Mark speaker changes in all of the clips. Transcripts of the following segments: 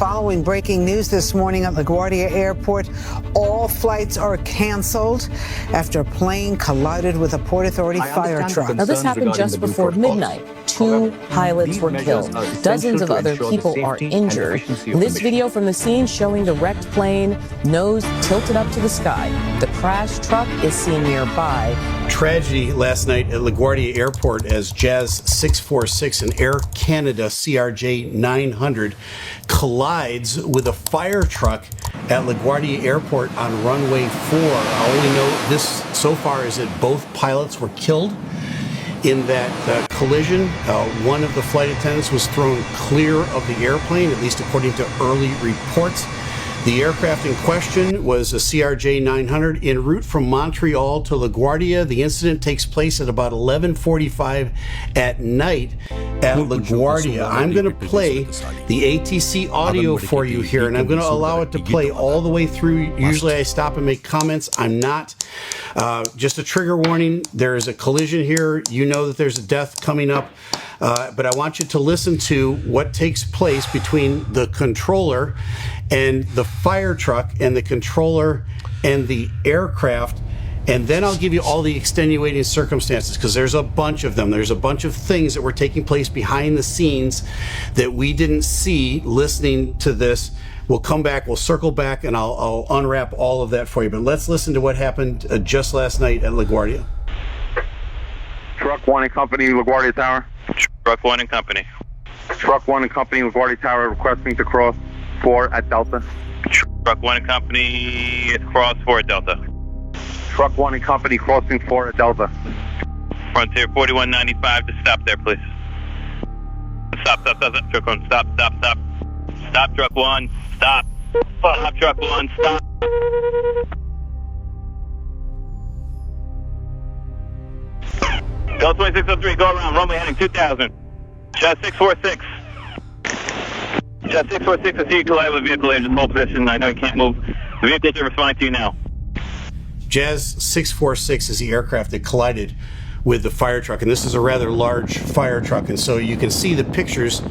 Speaker 1: following breaking news this morning at LaGuardia Airport. All flights are canceled after a plane collided with a Port Authority fire truck.
Speaker 2: Now, this happened just before midnight. Two pilots were killed. Dozens of other people are injured. This video from the scene showing the wrecked plane, nose tilted up to the sky. The crash truck is seen nearby.
Speaker 3: Tragedy last night at LaGuardia Airport as Jazz 646 and Air Canada CRJ 900 collides with a fire truck at LaGuardia Airport on runway 4. I only know this so far is that both pilots were killed in that collision. One of the flight attendants was thrown clear of the airplane, at least according to early reports. The aircraft in question was a CRJ 900 en route from Montreal to LaGuardia. The incident takes place at about 11:45 at night at LaGuardia. I'm going to play the ATC audio for you here, and I'm going to allow it to play all the way through. Usually I stop and make comments. I'm not. Just a trigger warning. There is a collision here. You know that there's a death coming up. But I want you to listen to what takes place between the controller and the fire truck and the controller and the aircraft. And then I'll give you all the extenuating circumstances, because there's a bunch of them. There's a bunch of things that were taking place behind the scenes that we didn't see listening to this. We'll come back, we'll circle back, and I'll unwrap all of that for you. But let's listen to what happened just last night at LaGuardia.
Speaker 4: Truck 1 and Company, LaGuardia Tower.
Speaker 5: Truck 1 and Company.
Speaker 4: Truck 1 and Company, LaGuardia Tower, requesting to cross 4 at Delta.
Speaker 5: Truck 1 and Company, it's cross 4 at Delta.
Speaker 4: Truck 1 and Company, crossing 4 at Delta.
Speaker 5: Frontier 4195 to stop there, please. Stop, Truck 1, stop. Stop, Truck 1, stop. Stop, Truck 1, stop. Delta 2603, go around, runway heading 2000. Jazz 646. Jazz 646, I see you collide with a vehicle here, just hold position. I know you can't move. The vehicle should respond to you now.
Speaker 3: Jazz 646 is the aircraft that collided with the fire truck, and this is a rather large fire truck, and so you can see the pictures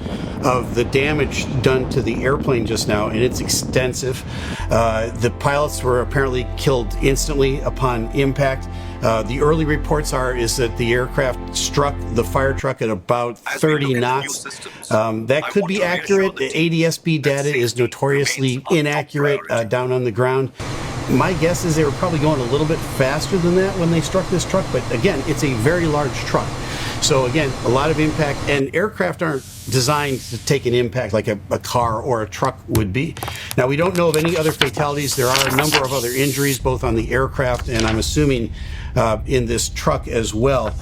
Speaker 3: of the damage done to the airplane just now, and it's extensive. The pilots were apparently killed instantly upon impact. The early reports is that the aircraft struck the fire truck at about 30 knots. That could be accurate. ADS-B data is notoriously inaccurate down on the ground. My guess is they were probably going a little bit faster than that when they struck this truck, but again, it's a very large truck. So again, a lot of impact, and aircraft aren't designed to take an impact like a car or a truck would be. Now, we don't know of any other fatalities. There are a number of other injuries, both on the aircraft and I'm assuming in this truck as well.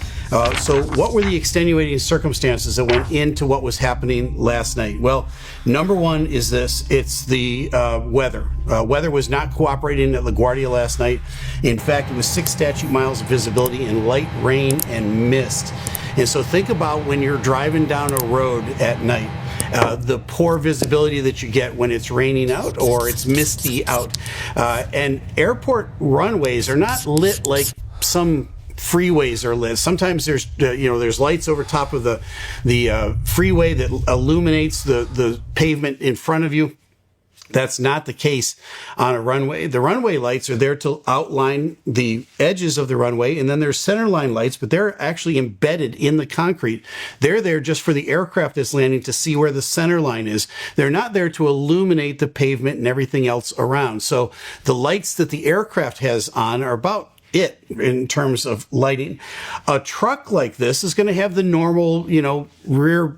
Speaker 3: So what were the extenuating circumstances that went into what was happening last night? Well, number one is this. It's the weather. Weather was not cooperating at LaGuardia last night. In fact, it was 6 statute miles of visibility and light rain and mist. And so think about when you're driving down a road at night, the poor visibility that you get when it's raining out or it's misty out. And airport runways are not lit like some freeways are lit. Sometimes there's lights over top of the freeway that illuminates the pavement in front of you. That's not the case on a runway. The runway lights are there to outline the edges of the runway, and then there's centerline lights, but they're actually embedded in the concrete. They're there just for the aircraft that's landing to see where the center line is. They're not there to illuminate the pavement and everything else around. So the lights that the aircraft has on are about it in terms of lighting. A truck like this is going to have the normal, rear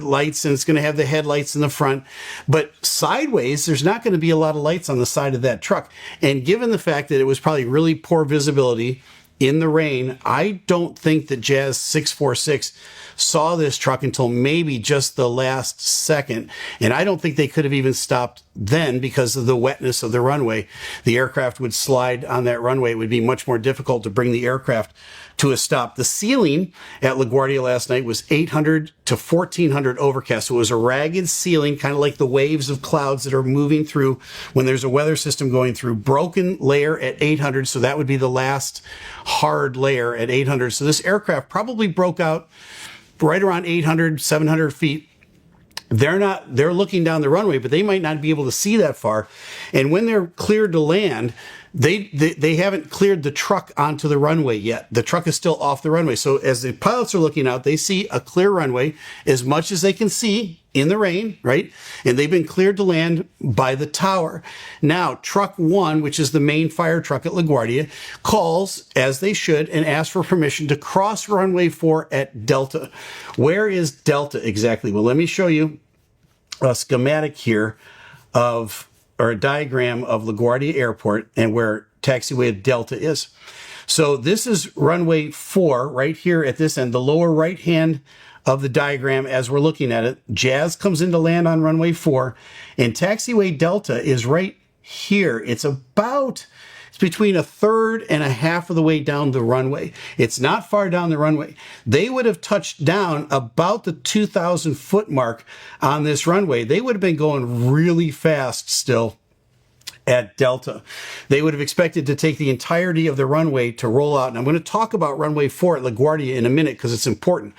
Speaker 3: lights, and it's going to have the headlights in the front, but sideways there's not going to be a lot of lights on the side of that truck. And given the fact that it was probably really poor visibility in the rain, I don't think that Jazz 646 saw this truck until maybe just the last second. And I don't think they could have even stopped then because of the wetness of the runway. The aircraft would slide on that runway. It would be much more difficult to bring the aircraft to a stop. The ceiling at LaGuardia last night was 800 to 1400 overcast. So it was a ragged ceiling, kind of like the waves of clouds that are moving through when there's a weather system going through. Broken layer at 800, so that would be the last hard layer at 800. So this aircraft probably broke out right around 800, 700 feet they're looking down the runway, but they might not be able to see that far. And when they're cleared to land, they haven't cleared the truck onto the runway yet. The truck is still off the runway. So as the pilots are looking out, they see a clear runway as much as they can see in the rain, right? And they've been cleared to land by the tower. Now, truck 1, which is the main fire truck at LaGuardia, calls, as they should, and asks for permission to cross runway 4 at Delta. Where is Delta exactly? Well, let me show you a schematic here or a diagram of LaGuardia Airport and where taxiway at Delta is. So this is runway 4 right here at this end, the lower right hand of the diagram as we're looking at it. Jazz comes in to land on runway 4, and taxiway Delta is right here. It's between a third and a half of the way down the runway. It's not far down the runway. They would have touched down about the 2,000 foot mark on this runway. They would have been going really fast still at Delta. They would have expected to take the entirety of the runway to roll out. And I'm going to talk about runway 4 at LaGuardia in a minute because it's important.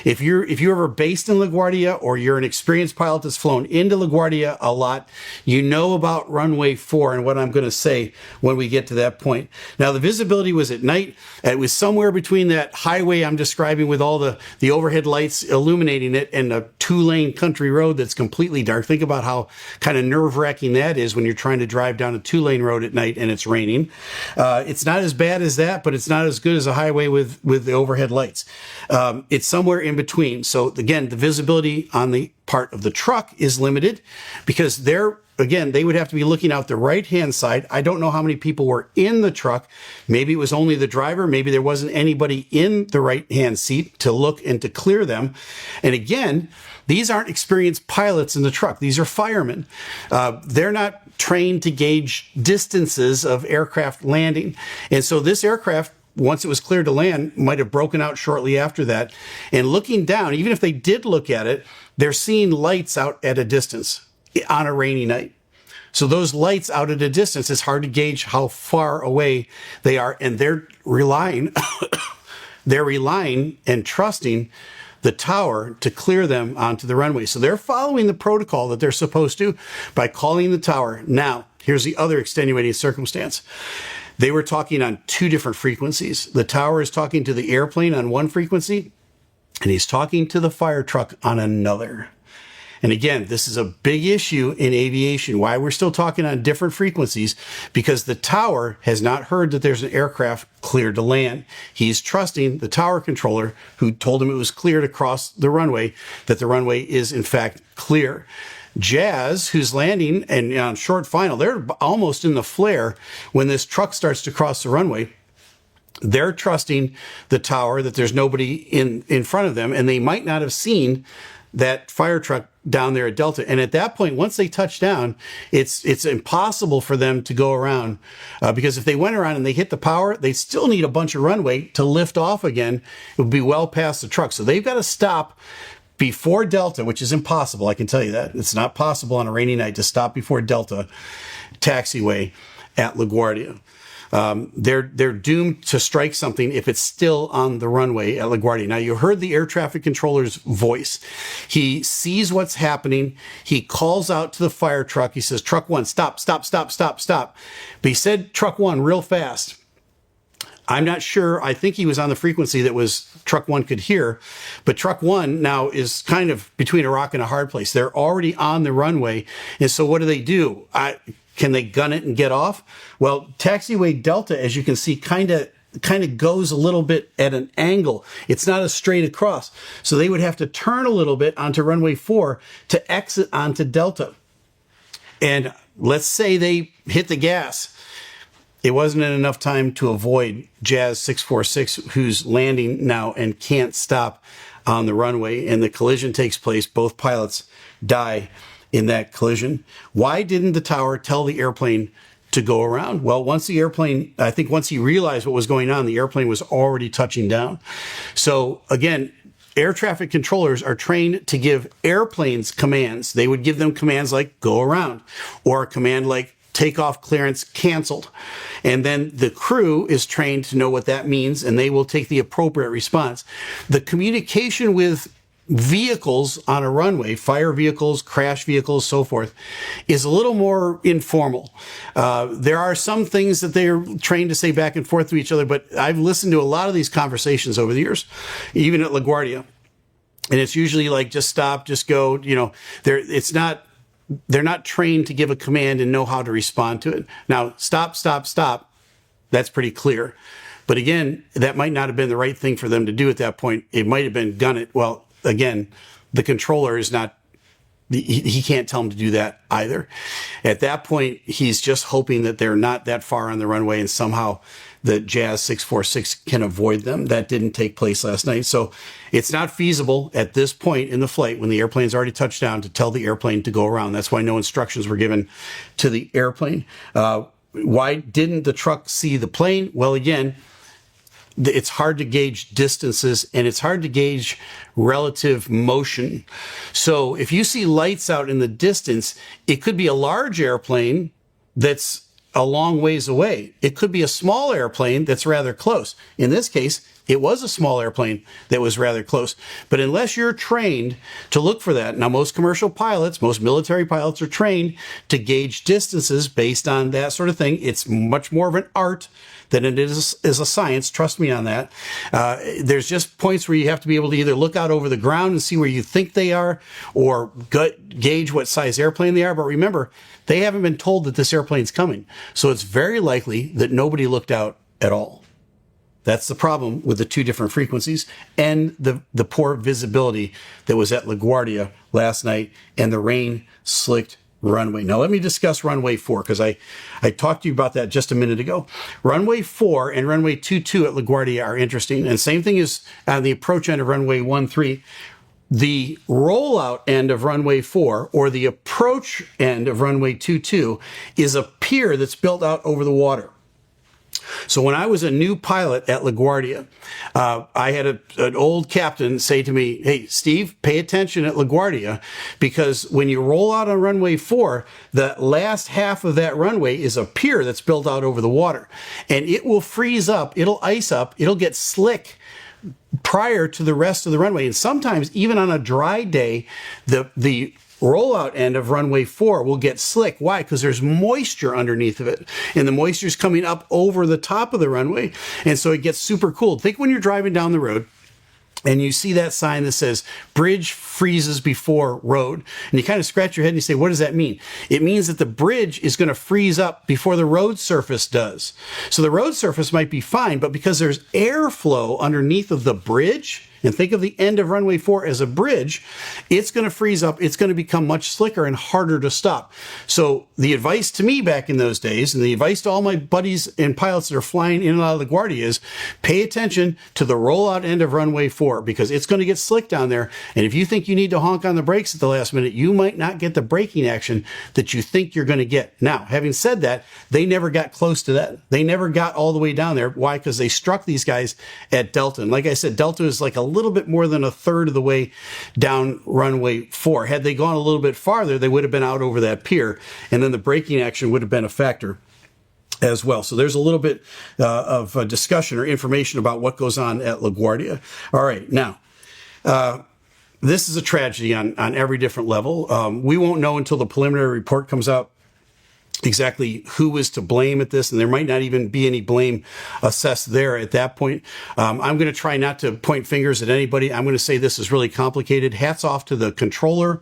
Speaker 3: If you're ever based in LaGuardia or you're an experienced pilot that's flown into LaGuardia a lot, you know about runway 4 and what I'm going to say when we get to that point. Now, the visibility was at night. It was somewhere between that highway I'm describing with all the overhead lights illuminating it and a 2-lane country road that's completely dark. Think about how kind of nerve-wracking that is when you're trying to drive down a 2-lane road at night and it's raining. It's not as bad as that, but it's not as good as a highway with the overhead lights. It's somewhere in between. So again, the visibility on the part of the truck is limited because they would have to be looking out the right-hand side. I don't know how many people were in the truck. Maybe it was only the driver. Maybe there wasn't anybody in the right-hand seat to look and to clear them. And again, these aren't experienced pilots in the truck. These are firemen. They're not trained to gauge distances of aircraft landing. And so this aircraft, once it was cleared to land, might have broken out shortly after that. And looking down, even if they did look at it, they're seeing lights out at a distance on a rainy night. So those lights out at a distance, it's hard to gauge how far away they are. And they're relying and trusting the tower to clear them onto the runway. So they're following the protocol that they're supposed to by calling the tower. Now, here's the other extenuating circumstance. They were talking on 2 different frequencies. The tower is talking to the airplane on one frequency, and he's talking to the fire truck on another. And again, this is a big issue in aviation. Why we're still talking on different frequencies? Because the tower has not heard that there's an aircraft cleared to land. He's trusting the tower controller who told him it was clear to cross the runway, that the runway is in fact clear. Jazz, who's landing and on short final, they're almost in the flare when this truck starts to cross the runway. They're trusting the tower that there's nobody in front of them, and they might not have seen that fire truck down there at Delta. And at that point, once they touch down, it's impossible for them to go around because if they went around and they hit the power, they still need a bunch of runway to lift off again. It would be well past the truck. So they've got to stop before Delta, which is impossible. I can tell you that. It's not possible on a rainy night to stop before Delta taxiway at LaGuardia. They're doomed to strike something if it's still on the runway at LaGuardia. Now, you heard the air traffic controller's voice. He sees what's happening. He calls out to the fire truck. He says, "Truck 1, stop, stop, stop, stop, stop." But he said Truck 1 real fast. I'm not sure. I think he was on the frequency that was Truck 1 could hear, but Truck 1 now is kind of between a rock and a hard place. They're already on the runway. And so what do? Can they gun it and get off? Well, taxiway Delta, as you can see, kind of goes a little bit at an angle. It's not a straight across. So they would have to turn a little bit onto runway 4 to exit onto Delta. And let's say they hit the gas. It wasn't enough time to avoid Jazz 646, who's landing now and can't stop on the runway. And the collision takes place. Both pilots die in that collision. Why didn't the tower tell the airplane to go around? Well, once he realized what was going on, the airplane was already touching down. So again, air traffic controllers are trained to give airplanes commands. They would give them commands like go around, or a command like takeoff clearance canceled. And then the crew is trained to know what that means, and they will take the appropriate response. The communication with vehicles on a runway, fire vehicles, crash vehicles, so forth, is a little more informal. There are some things that they're trained to say back and forth to each other, but I've listened to a lot of these conversations over the years, even at LaGuardia. And it's usually like, just stop, just go, they're not trained to give a command and know how to respond to it. Now, stop, stop, stop. That's pretty clear. But again, that might not have been the right thing for them to do at that point. It might have been gun it. Well, again, the controller is not, he can't tell them to do that either. At that point, he's just hoping that they're not that far on the runway and somehow the Jazz 646 can avoid them. That didn't take place last night. So it's not feasible at this point in the flight when the airplane's already touched down to tell the airplane to go around. That's why no instructions were given to the airplane. Why didn't the truck see the plane? Well, again, it's hard to gauge distances and it's hard to gauge relative motion. So if you see lights out in the distance, it could be a large airplane that's a long ways away. It could be a small airplane that's rather close. In this case, it was a small airplane that was rather close. But unless you're trained to look for that, now most commercial pilots, most military pilots are trained to gauge distances based on that sort of thing. It's much more of an art than it is a science. Trust me on that. There's just points where you have to be able to either look out over the ground and see where you think they are or gauge what size airplane they are. But remember, they haven't been told that this airplane's coming. So it's very likely that nobody looked out at all. That's the problem with the two different frequencies and the poor visibility that was at LaGuardia last night and the rain-slicked runway. Now, let me discuss runway 4 because I talked to you about that just a minute ago. Runway 4 and runway 22 at LaGuardia are interesting. And same thing is on the approach end of runway 13. The rollout end of runway 4 or the approach end of runway 22 is a pier that's built out over the water. So when I was a new pilot at LaGuardia, I had an old captain say to me, "Hey, Steve, pay attention at LaGuardia because when you roll out on runway 4, the last half of that runway is a pier that's built out over the water. And it will freeze up, it'll ice up, it'll get slick prior to the rest of the runway. And sometimes even on a dry day, the rollout end of runway 4 will get slick. Why? Because there's moisture underneath of it. And the moisture is coming up over the top of the runway. And so it gets super cool. Think when you're driving down the road and you see that sign that says bridge freezes before road. And you kind of scratch your head and you say, what does that mean? It means that the bridge is going to freeze up before the road surface does. So the road surface might be fine, but because there's airflow underneath of the bridge, and think of the end of runway 4 as a bridge, it's going to freeze up. It's going to become much slicker and harder to stop. So the advice to me back in those days, and the advice to all my buddies and pilots that are flying in and out of LaGuardia is pay attention to the rollout end of runway 4 because it's going to get slick down there. And if you think you need to honk on the brakes at the last minute, you might not get the braking action that you think you're going to get. Now, having said that, they never got close to that. They never got all the way down there. Why? Because they struck these guys at Delta. And like I said, Delta is like a little bit more than a third of the way down runway 4. Had they gone a little bit farther, they would have been out over that pier, and then the braking action would have been a factor as well. So there's a little bit of discussion or information about what goes on at LaGuardia. All right, now, this is a tragedy on every different level. We won't know until the preliminary report comes out exactly who is to blame at this, and there might not even be any blame assessed there at that point. I'm going to try not to point fingers at anybody. I'm going to say this is really complicated. Hats off to the controller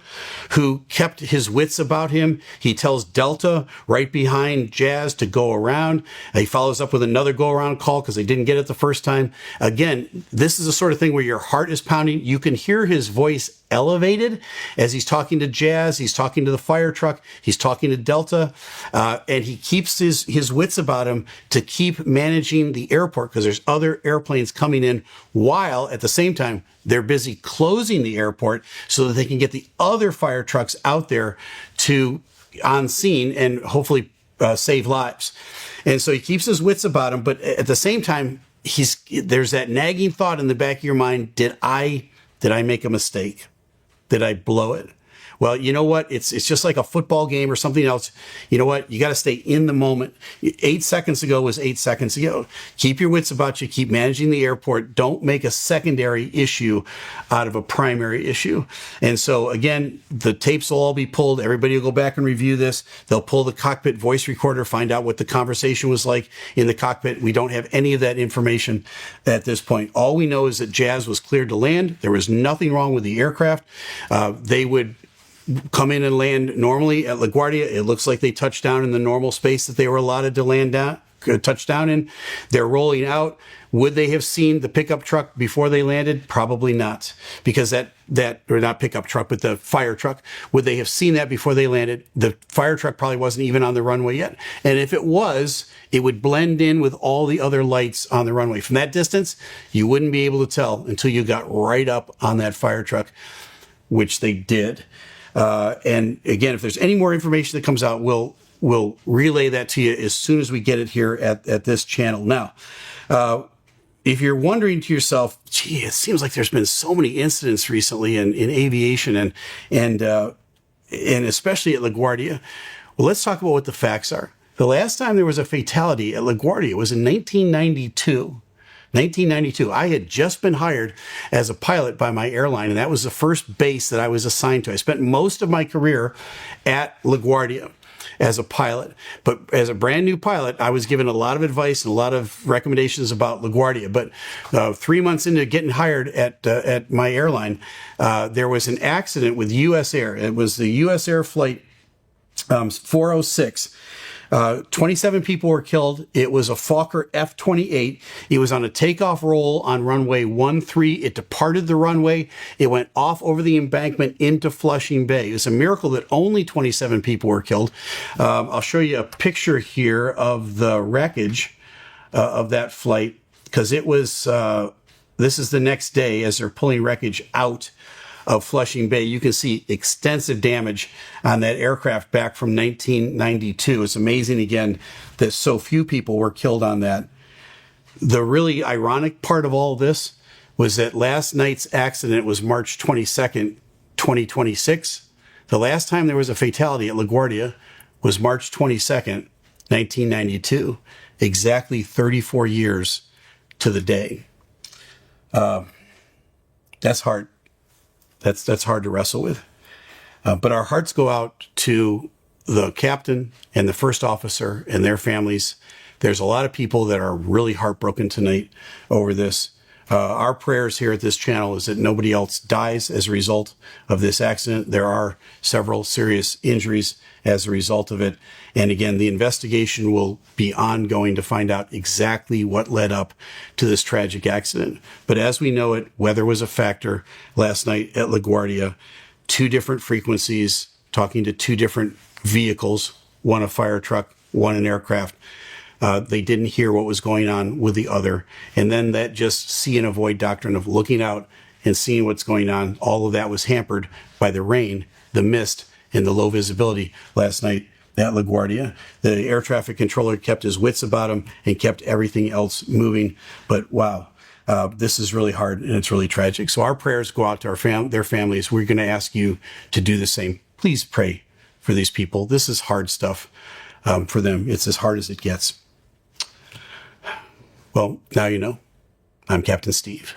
Speaker 3: who kept his wits about him. He tells Delta right behind Jazz to go around. He follows up with another go-around call because they didn't get it the first time. Again, this is the sort of thing where your heart is pounding. You can hear his voice elevated as he's talking to Jazz, he's talking to the fire truck, he's talking to Delta, and he keeps his wits about him to keep managing the airport because there's other airplanes coming in while at the same time they're busy closing the airport so that they can get the other fire trucks out there to on scene and hopefully save lives. And so he keeps his wits about him, but at the same time there's that nagging thought in the back of your mind, did I make a mistake? Did I blow it? Well, you know what? It's just like a football game or something else. You know what? You got to stay in the moment. 8 seconds ago was 8 seconds ago. Keep your wits about you. Keep managing the airport. Don't make a secondary issue out of a primary issue. And so again, the tapes will all be pulled. Everybody will go back and review this. They'll pull the cockpit voice recorder, find out what the conversation was like in the cockpit. We don't have any of that information at this point. All we know is that Jazz was cleared to land. There was nothing wrong with the aircraft. They would come in and land normally at LaGuardia. It looks like they touched down in the normal space that they were allotted to land down, touch down in. They're rolling out. Would they have seen the pickup truck before they landed? Probably not, because or not pickup truck, but the fire truck. Would they have seen that before they landed? The fire truck probably wasn't even on the runway yet. And if it was, it would blend in with all the other lights on the runway. From that distance, you wouldn't be able to tell until you got right up on that fire truck, which they did. And again, if there's any more information that comes out, we'll relay that to you as soon as we get it here at this channel. Now, if you're wondering to yourself, gee, it seems like there's been so many incidents recently in aviation and especially at LaGuardia. Well, let's talk about what the facts are. The last time there was a fatality at LaGuardia was in 1992. 1992. I had just been hired as a pilot by my airline, and that was the first base that I was assigned to. I spent most of my career at LaGuardia as a pilot, but as a brand new pilot, I was given a lot of advice and a lot of recommendations about LaGuardia. But 3 months into getting hired at my airline, there was an accident with U.S. Air. It was the U.S. Air flight 406. 27 people were killed. It was a Fokker F-28. It was on a takeoff roll on runway 13. It departed the runway. It went off over the embankment into Flushing Bay. It was a miracle that only 27 people were killed. I'll show you a picture here of the wreckage of that flight, because it was, this is the next day as they're pulling wreckage out of Flushing Bay. You can see extensive damage on that aircraft back from 1992. It's amazing, again, that so few people were killed on that. The really ironic part of all this was that last night's accident was March 22nd, 2026. The last time there was a fatality at LaGuardia was March 22nd, 1992. Exactly 34 years to the day. That's hard. That's hard to wrestle with. But our hearts go out to the captain and the first officer and their families. There's a lot of people that are really heartbroken tonight over this. Our prayers here at this channel is that nobody else dies as a result of this accident. There are several serious injuries as a result of it. And again, the investigation will be ongoing to find out exactly what led up to this tragic accident. But as we know it, weather was a factor last night at LaGuardia. 2 different frequencies, talking to 2 different vehicles, one a fire truck, one an aircraft. They didn't hear what was going on with the other. And then that just see and avoid doctrine of looking out and seeing what's going on, all of that was hampered by the rain, the mist, and the low visibility last night at LaGuardia. The air traffic controller kept his wits about him and kept everything else moving. But wow, this is really hard and it's really tragic. So our prayers go out to their families. We're going to ask you to do the same. Please pray for these people. This is hard stuff for them. It's as hard as it gets. Well, now you know. I'm Captain Steve.